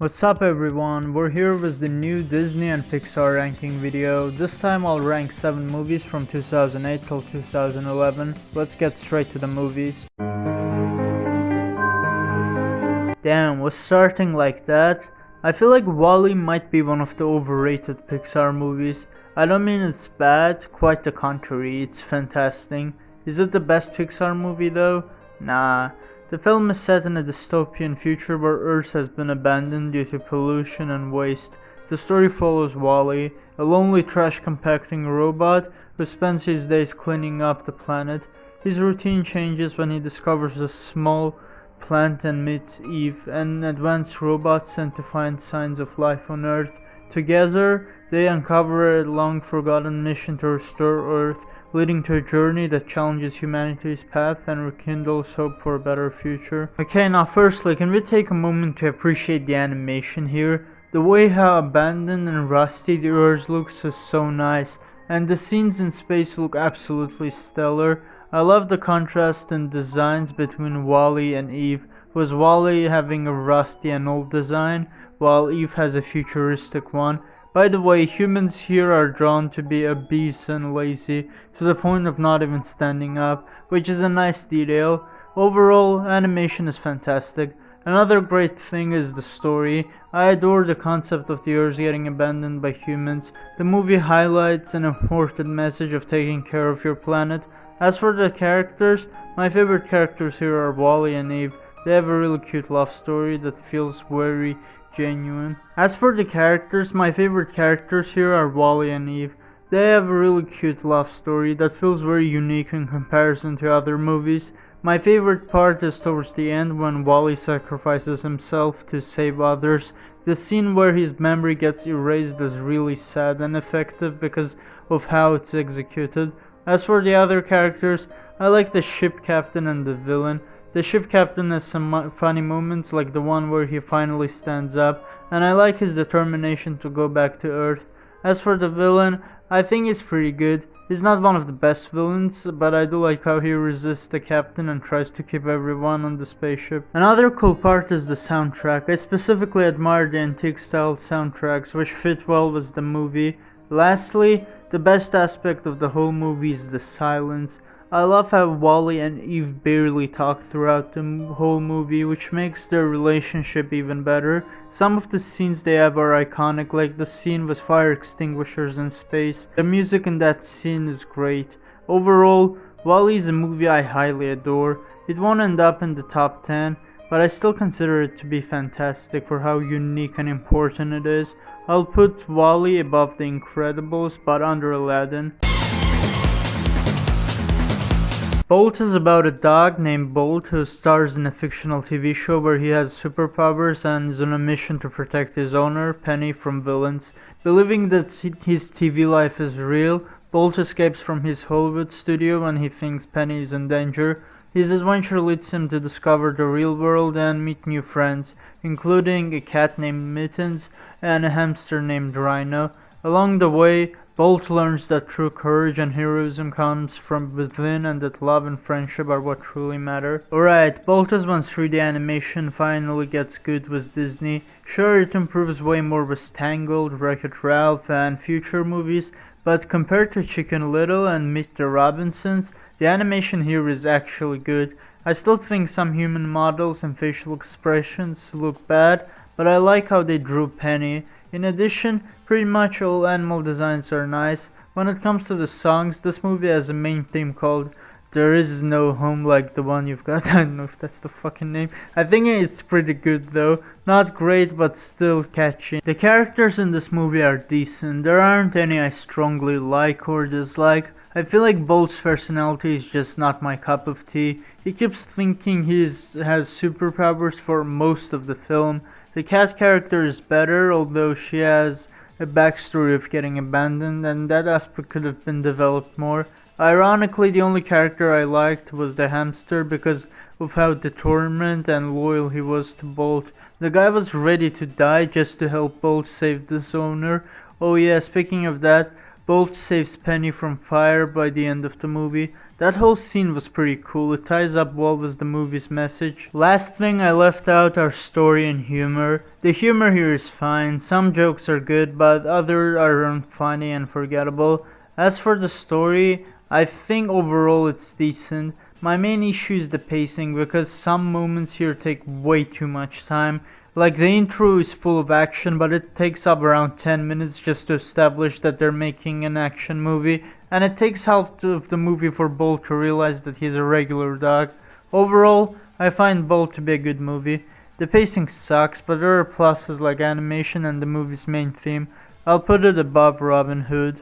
What's up everyone, we're here with the new Disney and Pixar ranking video. This time I'll rank 7 movies from 2008 till 2011. Let's get straight to the movies. Damn, was starting like that? I feel like WALL-E might be one of the overrated Pixar movies. I don't mean it's bad, quite the contrary, it's fantastic. Is it the best Pixar movie though? Nah. The film is set in a dystopian future where Earth has been abandoned due to pollution and waste. The story follows WALL-E, a lonely trash compacting robot who spends his days cleaning up the planet. His routine changes when he discovers a small plant and meets Eve, an advanced robot sent to find signs of life on Earth. Together, they uncover a long-forgotten mission to restore Earth, leading to a journey that challenges humanity's path and rekindles hope for a better future. Okay, now firstly, can we take a moment to appreciate the animation here? The way how abandoned and rusty the Earth looks is so nice, and the scenes in space look absolutely stellar. I love the contrast in designs between WALL-E and Eve, with WALL-E having a rusty and old design, while Eve has a futuristic one. By the way, humans here are drawn to be obese and lazy, to the point of not even standing up, which is a nice detail. Overall, animation is fantastic. Another great thing is the story. I adore the concept of the Earth getting abandoned by humans. The movie highlights an important message of taking care of your planet. As for the characters, my favorite characters here are WALL-E and Eve. They have a really cute love story that feels very genuine. As for the characters, my favorite characters here are WALL-E and Eve. They have a really cute love story that feels very unique in comparison to other movies. My favorite part is towards the end when WALL-E sacrifices himself to save others. The scene where his memory gets erased is really sad and effective because of how it's executed. As for the other characters, I like the ship captain and the villain. The ship captain has some funny moments, like the one where he finally stands up, and I like his determination to go back to Earth. As for the villain, I think he's pretty good. He's not one of the best villains, but I do like how he resists the captain and tries to keep everyone on the spaceship. Another cool part is the soundtrack. I specifically admire the antique style soundtracks, which fit well with the movie. Lastly, the best aspect of the whole movie is the silence. I love how WALL-E and Eve barely talk throughout the whole movie, which makes their relationship even better. Some of the scenes they have are iconic, like the scene with fire extinguishers in space. The music in that scene is great. Overall, WALL-E is a movie I highly adore. It won't end up in the top 10, but I still consider it to be fantastic for how unique and important it is. I'll put WALL-E above The Incredibles, but under Aladdin. Bolt is about a dog named Bolt who stars in a fictional TV show where he has superpowers and is on a mission to protect his owner, Penny, from villains. Believing that his TV life is real, Bolt escapes from his Hollywood studio when he thinks Penny is in danger. His adventure leads him to discover the real world and meet new friends, including a cat named Mittens and a hamster named Rhino. Along the way, Bolt learns that true courage and heroism comes from within and that love and friendship are what truly matter. Alright, Bolt is when 3D animation finally gets good with Disney. Sure, it improves way more with Tangled, Wreck-It Ralph and future movies, but compared to Chicken Little and Meet the Robinsons, the animation here is actually good. I still think some human models and facial expressions look bad, but I like how they drew Penny. In addition, pretty much all animal designs are nice. When it comes to the songs, this movie has a main theme called There Is No Home Like the One You've Got. I don't know if that's the fucking name. I think it's pretty good though. Not great, but still catchy. The characters in this movie are decent. There aren't any I strongly like or dislike. I feel like Bolt's personality is just not my cup of tea. He keeps thinking he has superpowers for most of the film. The cat character is better, although she has a backstory of getting abandoned, and that aspect could have been developed more. Ironically, the only character I liked was the hamster because of how determined and loyal he was to Bolt. The guy was ready to die just to help Bolt save this owner. Oh yeah, speaking of that, Bolt saves Penny from fire by the end of the movie. That whole scene was pretty cool. It ties up well with the movie's message. Last thing I left out are story and humor. The humor here is fine. Some jokes are good, but others are unfunny and forgettable. As for the story, I think overall it's decent. My main issue is the pacing because some moments here take way too much time. Like the intro is full of action, but it takes up around 10 minutes just to establish that they're making an action movie, and it takes half of the movie for Bolt to realize that he's a regular dog. Overall, I find Bolt to be a good movie. The pacing sucks, but there are pluses like animation and the movie's main theme. I'll put it above Robin Hood.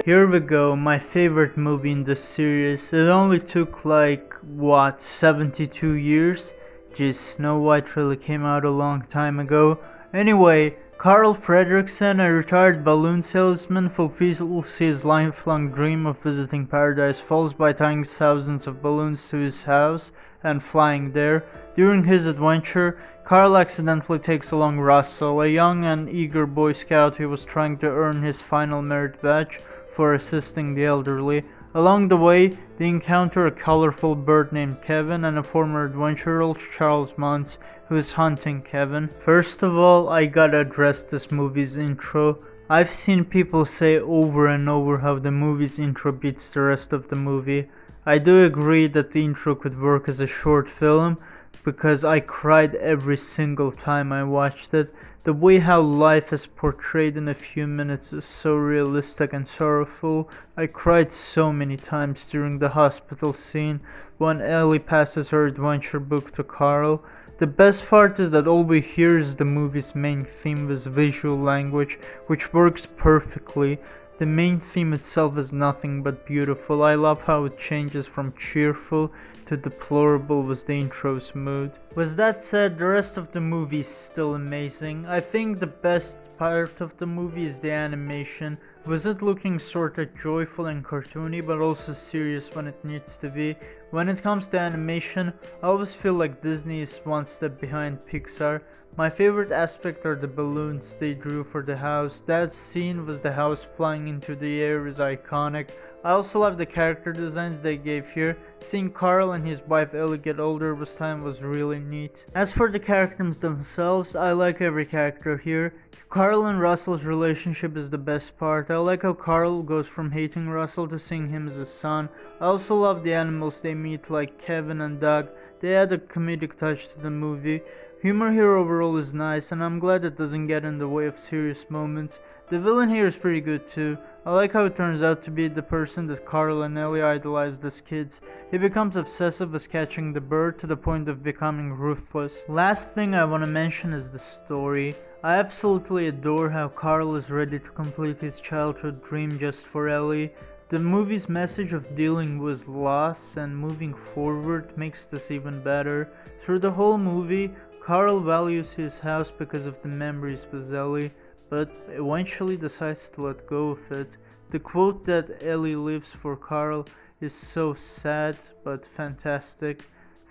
Here we go, my favorite movie in the series. It only took 72 years? Geez, Snow White really came out a long time ago. Anyway, Carl Fredricksen, a retired balloon salesman, fulfills his lifelong dream of visiting Paradise Falls by tying thousands of balloons to his house and flying there. During his adventure, Carl accidentally takes along Russell, a young and eager Boy Scout who was trying to earn his final merit badge for assisting the elderly. Along the way, they encounter a colorful bird named Kevin and a former adventurer, Charles Muntz, who is hunting Kevin. First of all, I gotta address this movie's intro. I've seen people say over and over how the movie's intro beats the rest of the movie. I do agree that the intro could work as a short film, because I cried every single time I watched it. The way how life is portrayed in a few minutes is so realistic and sorrowful. I cried so many times during the hospital scene when Ellie passes her adventure book to Carl. The best part is that all we hear is the movie's main theme with visual language, which works perfectly. The main theme itself is nothing but beautiful. I love how it changes from cheerful to deplorable with the intro's mood. With that said, the rest of the movie is still amazing. I think the best part of the movie is the animation, with it looking sorta joyful and cartoony but also serious when it needs to be. When it comes to animation, I always feel like Disney is one step behind Pixar. My favorite aspect are the balloons they drew for the house. That scene with the house flying into the air is iconic. I also love the character designs they gave here. Seeing Carl and his wife Ellie get older with time was really neat. As for the characters themselves, I like every character here. Carl and Russell's relationship is the best part. I like how Carl goes from hating Russell to seeing him as a son. I also love the animals they meet like Kevin and Doug. They add a comedic touch to the movie. Humor here overall is nice, and I'm glad it doesn't get in the way of serious moments. The villain here is pretty good too. I like how it turns out to be the person that Carl and Ellie idolized as kids. He becomes obsessive with catching the bird to the point of becoming ruthless. Last thing I want to mention is the story. I absolutely adore how Carl is ready to complete his childhood dream just for Ellie. The movie's message of dealing with loss and moving forward makes this even better. Through the whole movie, Carl values his house because of the memories with Ellie, but eventually decides to let go of it. The quote that Ellie lives for Carl is so sad but fantastic.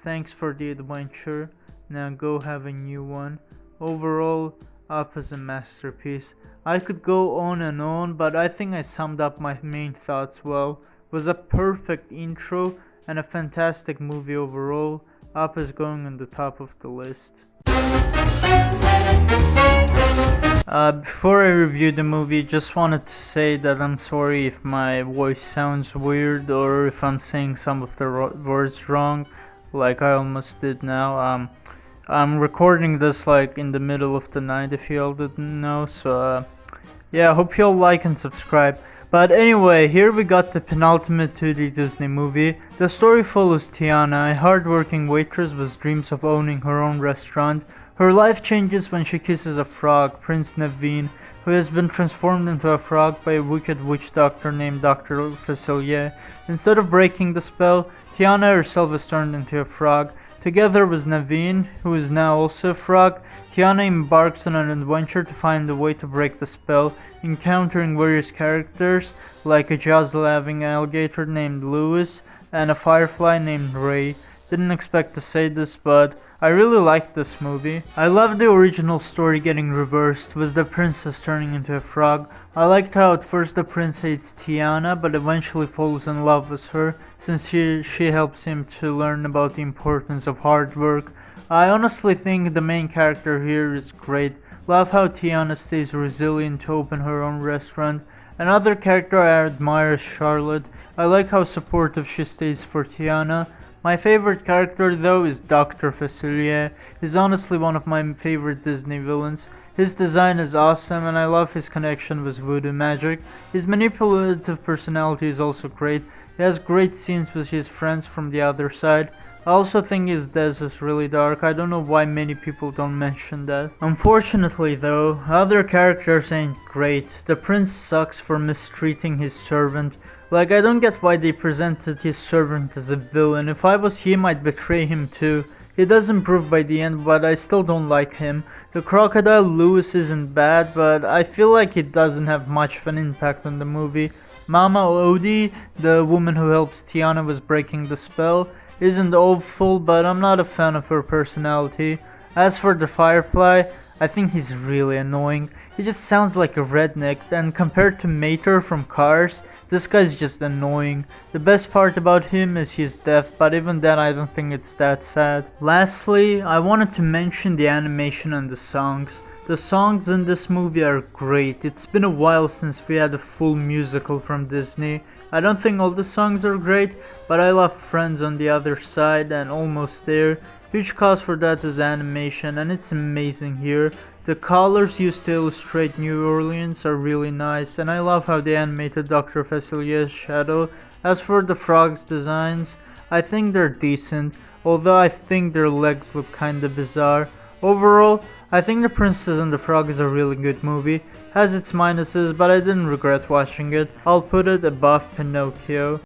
Thanks for the adventure, now go have a new one. Overall, Up is a masterpiece. I could go on, but I think I summed up my main thoughts well. It was a perfect intro and a fantastic movie overall. Up is going on the top of the list. Before I review the movie, just wanted to say that I'm sorry if my voice sounds weird or if I'm saying some of the words wrong, like I almost did now. I'm recording this like in the middle of the night, if you all didn't know, so yeah, I hope you all like and subscribe. But anyway, here we got the penultimate 2D Disney movie. The story follows Tiana, a hard-working waitress with dreams of owning her own restaurant. Her life changes when she kisses a frog, Prince Naveen, who has been transformed into a frog by a wicked witch doctor named Dr. Facilier. Instead of breaking the spell, Tiana herself is turned into a frog. Together with Naveen, who is now also a frog, Tiana embarks on an adventure to find a way to break the spell, encountering various characters like a jazz-loving alligator named Lewis and a firefly named Ray. Didn't expect to say this, but I really liked this movie. I loved the original story getting reversed, with the princess turning into a frog. I liked how at first the prince hates Tiana, but eventually falls in love with her, since she helps him to learn about the importance of hard work. I honestly think the main character here is great. Love how Tiana stays resilient to open her own restaurant. Another character I admire is Charlotte. I like how supportive she stays for Tiana. My favorite character though is Dr. Facilier. He's honestly one of my favorite Disney villains. His design is awesome and I love his connection with voodoo magic. His manipulative personality is also great. He has great scenes with his friends from the other side. I also think his death is really dark. I don't know why many people don't mention that. Unfortunately though, other characters ain't great. The prince sucks for mistreating his servant. Like, I don't get why they presented his servant as a villain. If I was him, I'd betray him too. He does improve by the end, but I still don't like him. The crocodile Lewis isn't bad, but I feel like it doesn't have much of an impact on the movie. Mama Odie, the woman who helps Tiana with breaking the spell, isn't awful, but I'm not a fan of her personality. As for the Firefly, I think he's really annoying. He just sounds like a redneck, and compared to Mater from Cars, this guy's just annoying. The best part about him is his death, but even then I don't think it's that sad. Lastly, I wanted to mention the animation and the songs. The songs in this movie are great. It's been a while since we had a full musical from Disney. I don't think all the songs are great, but I love Friends on the Other Side and Almost There. Huge cause for that is animation, and it's amazing here. The colors used to illustrate New Orleans are really nice, and I love how they animated Dr. Facilier's shadow. As for the frogs' designs, I think they're decent, although I think their legs look kinda bizarre. Overall, I think The Princess and the Frog is a really good movie. Has its minuses, but I didn't regret watching it. I'll put it above Pinocchio.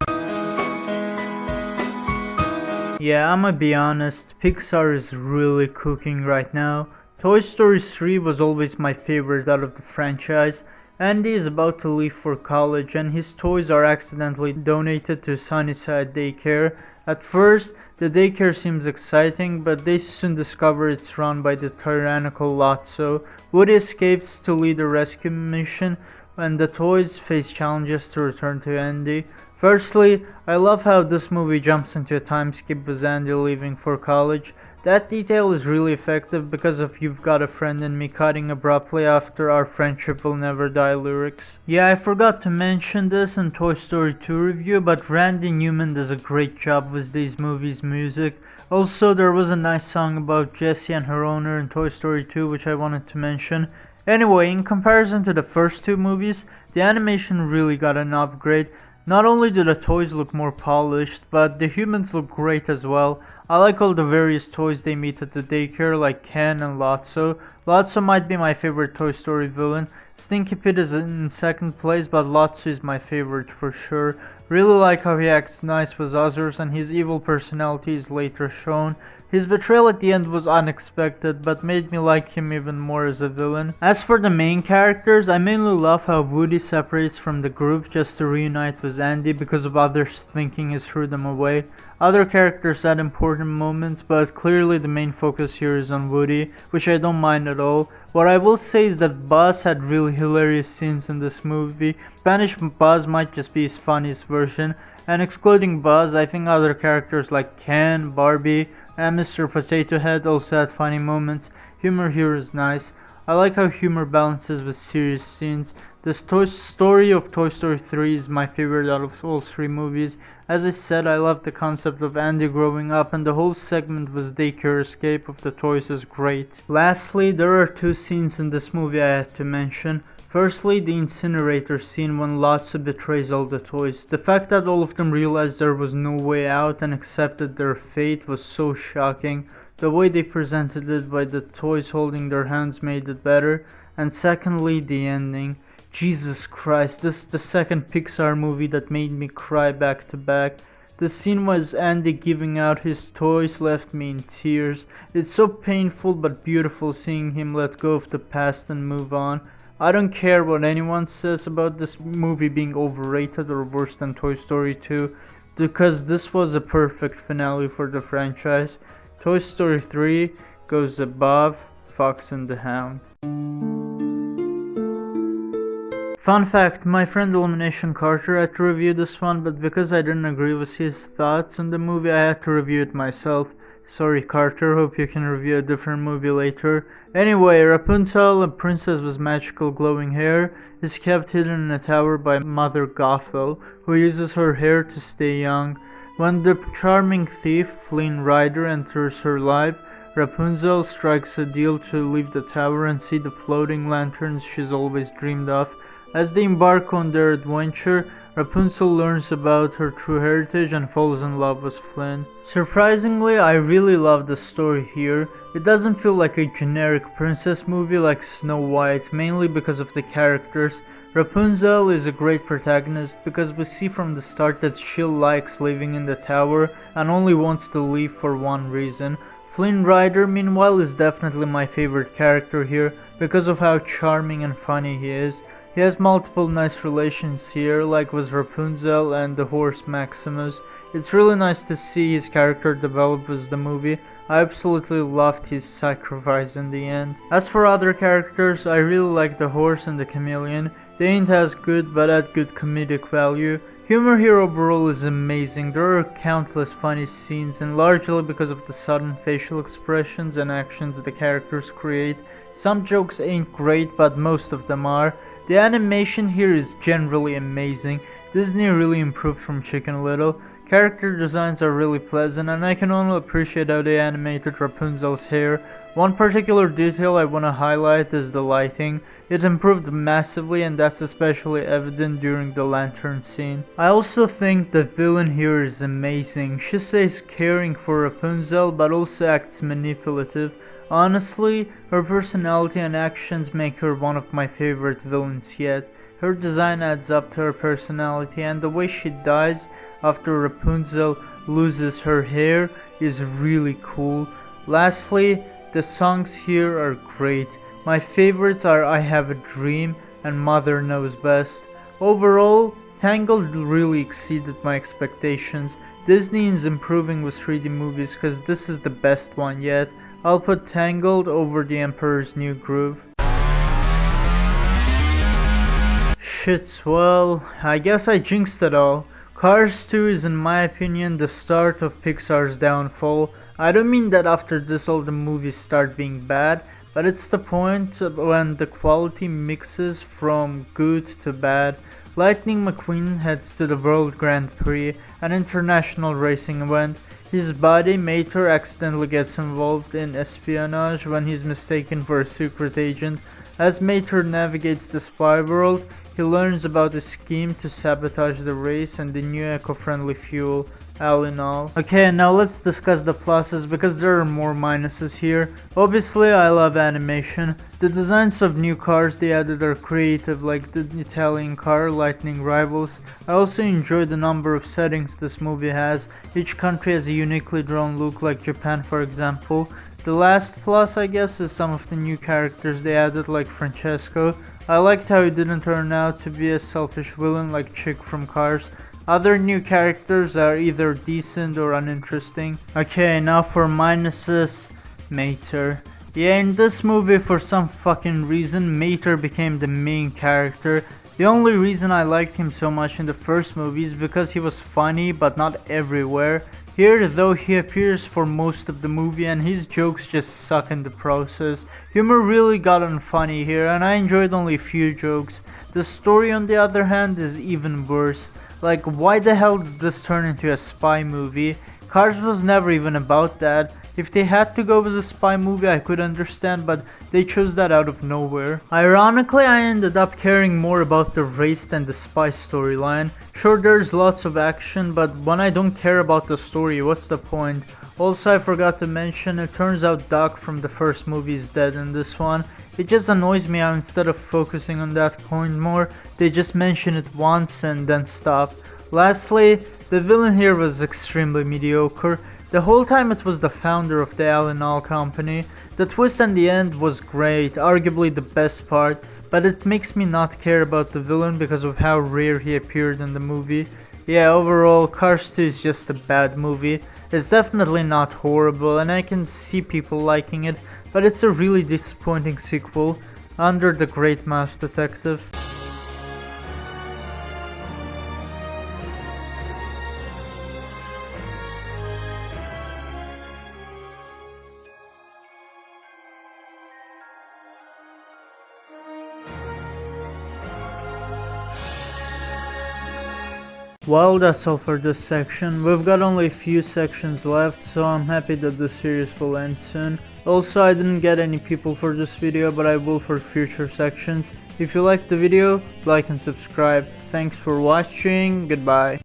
Yeah, I'ma be honest, Pixar is really cooking right now. Toy Story 3 was always my favorite out of the franchise. Andy is about to leave for college and his toys are accidentally donated to Sunnyside Daycare. At first, the daycare seems exciting, but they soon discover it's run by the tyrannical Lotso. Woody escapes to lead a rescue mission, and the toys face challenges to return to Andy. Firstly, I love how this movie jumps into a time skip with Andy leaving for college. That detail is really effective because of You've Got a Friend in Me cutting abruptly after Our Friendship Will Never Die lyrics. Yeah, I forgot to mention this in Toy Story 2 review, but Randy Newman does a great job with these movies' music. Also, there was a nice song about Jessie and her owner in Toy Story 2 which I wanted to mention. Anyway, in comparison to the first two movies, the animation really got an upgrade. Not only do the toys look more polished, but the humans look great as well. I like all the various toys they meet at the daycare, like Ken and Lotso. Lotso might be my favorite Toy Story villain. Stinky Pete is in second place, but Lotso is my favorite for sure. Really like how he acts nice with others and his evil personality is later shown. His betrayal at the end was unexpected, but made me like him even more as a villain. As for the main characters, I mainly love how Woody separates from the group just to reunite with Andy because of others thinking he threw them away. Other characters had important moments, but clearly the main focus here is on Woody, which I don't mind at all. What I will say is that Buzz had really hilarious scenes in this movie. Spanish Buzz might just be his funniest version, and excluding Buzz, I think other characters like Ken, Barbie, and Mr. Potato Head also had funny moments. Humor here is nice. I like how humor balances with serious scenes. The story of Toy Story 3 is my favorite out of all three movies. As I said, I love the concept of Andy growing up, and the whole segment with daycare escape of the toys is great. Lastly, there are two scenes in this movie I have to mention. Firstly, the incinerator scene when Lotso betrays all the toys. The fact that all of them realized there was no way out and accepted their fate was so shocking. The way they presented it by the toys holding their hands made it better. And secondly, the ending. Jesus Christ, this is the second Pixar movie that made me cry back to back. The scene was Andy giving out his toys left me in tears. It's so painful but beautiful seeing him let go of the past and move on. I don't care what anyone says about this movie being overrated or worse than Toy Story 2. because this was a perfect finale for the franchise. Toy Story 3 goes above Fox and the Hound. Fun fact, my friend Elimination Carter had to review this one, but because I didn't agree with his thoughts on the movie, I had to review it myself. Sorry Carter, hope you can review a different movie later. Anyway, Rapunzel, a princess with magical glowing hair, is kept hidden in a tower by Mother Gothel, who uses her hair to stay young. When the charming thief, Flynn Rider, enters her life, Rapunzel strikes a deal to leave the tower and see the floating lanterns she's always dreamed of. As they embark on their adventure, Rapunzel learns about her true heritage and falls in love with Flynn. Surprisingly, I really love the story here. It doesn't feel like a generic princess movie like Snow White, mainly because of the characters. Rapunzel is a great protagonist because we see from the start that she likes living in the tower and only wants to leave for one reason. Flynn Rider, meanwhile, is definitely my favorite character here because of how charming and funny he is. He has multiple nice relations here, like with Rapunzel and the horse Maximus. It's really nice to see his character develop with the movie. I absolutely loved his sacrifice in the end. As for other characters, I really like the horse and the chameleon. They ain't as good, but add good comedic value. Humor here overall is amazing. There are countless funny scenes, and largely because of the sudden facial expressions and actions the characters create. Some jokes ain't great, but most of them are. The animation here is generally amazing. Disney really improved from Chicken Little. Character designs are really pleasant, and I can only appreciate how they animated Rapunzel's hair. One particular detail I want to highlight is the lighting. It improved massively, and that's especially evident during the lantern scene. I also think the villain here is amazing. She stays caring for Rapunzel, but also acts manipulative. Honestly, her personality and actions make her one of my favorite villains yet. Her design adds up to her personality, and the way she dies after Rapunzel loses her hair is really cool. Lastly, the songs here are great. My favorites are I Have a Dream and Mother Knows Best. Overall, Tangled really exceeded my expectations. Disney is improving with 3D movies because this is the best one yet. I'll put Tangled over The Emperor's New Groove. Shit, well, I guess I jinxed it all. Cars 2 is in my opinion the start of Pixar's downfall. I don't mean that after this all the movies start being bad, but it's the point when the quality mixes from good to bad. Lightning McQueen heads to the World Grand Prix, an international racing event. His buddy Mater accidentally gets involved in espionage when he's mistaken for a secret agent. As Mater navigates the spy world, he learns about a scheme to sabotage the race and the new eco-friendly fuel, Alinol. Okay, now let's discuss the pluses because there are more minuses here. Obviously, I love animation. The designs of new cars they added are creative, like the Italian car, Lightning Rivals. I also enjoy the number of settings this movie has. Each country has a uniquely drawn look, like Japan for example. The last plus, I guess, is some of the new characters they added, like Francesco. I liked how he didn't turn out to be a selfish villain like Chick from Cars. Other new characters are either decent or uninteresting. Okay, now for minuses, Mater. Yeah, in this movie for some fucking reason, Mater became the main character. The only reason I liked him so much in the first movie is because he was funny but not everywhere. Here though, he appears for most of the movie and his jokes just suck in the process. Humor really got unfunny here and I enjoyed only a few jokes. The story on the other hand is even worse. Like, why the hell did this turn into a spy movie? Cars was never even about that. If they had to go with a spy movie I could understand, but they chose that out of nowhere. Ironically, I ended up caring more about the race than the spy storyline. Sure, there's lots of action, but when I don't care about the story, what's the point? Also, I forgot to mention, it turns out Doc from the first movie is dead in this one. It just annoys me how instead of focusing on that point more, they just mention it once and then stop. Lastly, the villain here was extremely mediocre. The whole time it was the founder of the Alinol company. The twist in the end was great, arguably the best part, but it makes me not care about the villain because of how rare he appeared in the movie. Yeah, overall, Cars 2 is just a bad movie. It's definitely not horrible, and I can see people liking it, but it's a really disappointing sequel under the Great Mouse Detective. Well, that's all for this section. We've got only a few sections left, so I'm happy that the series will end soon. Also, I didn't get any people for this video, but I will for future sections. If you liked the video, like and subscribe. Thanks for watching, goodbye.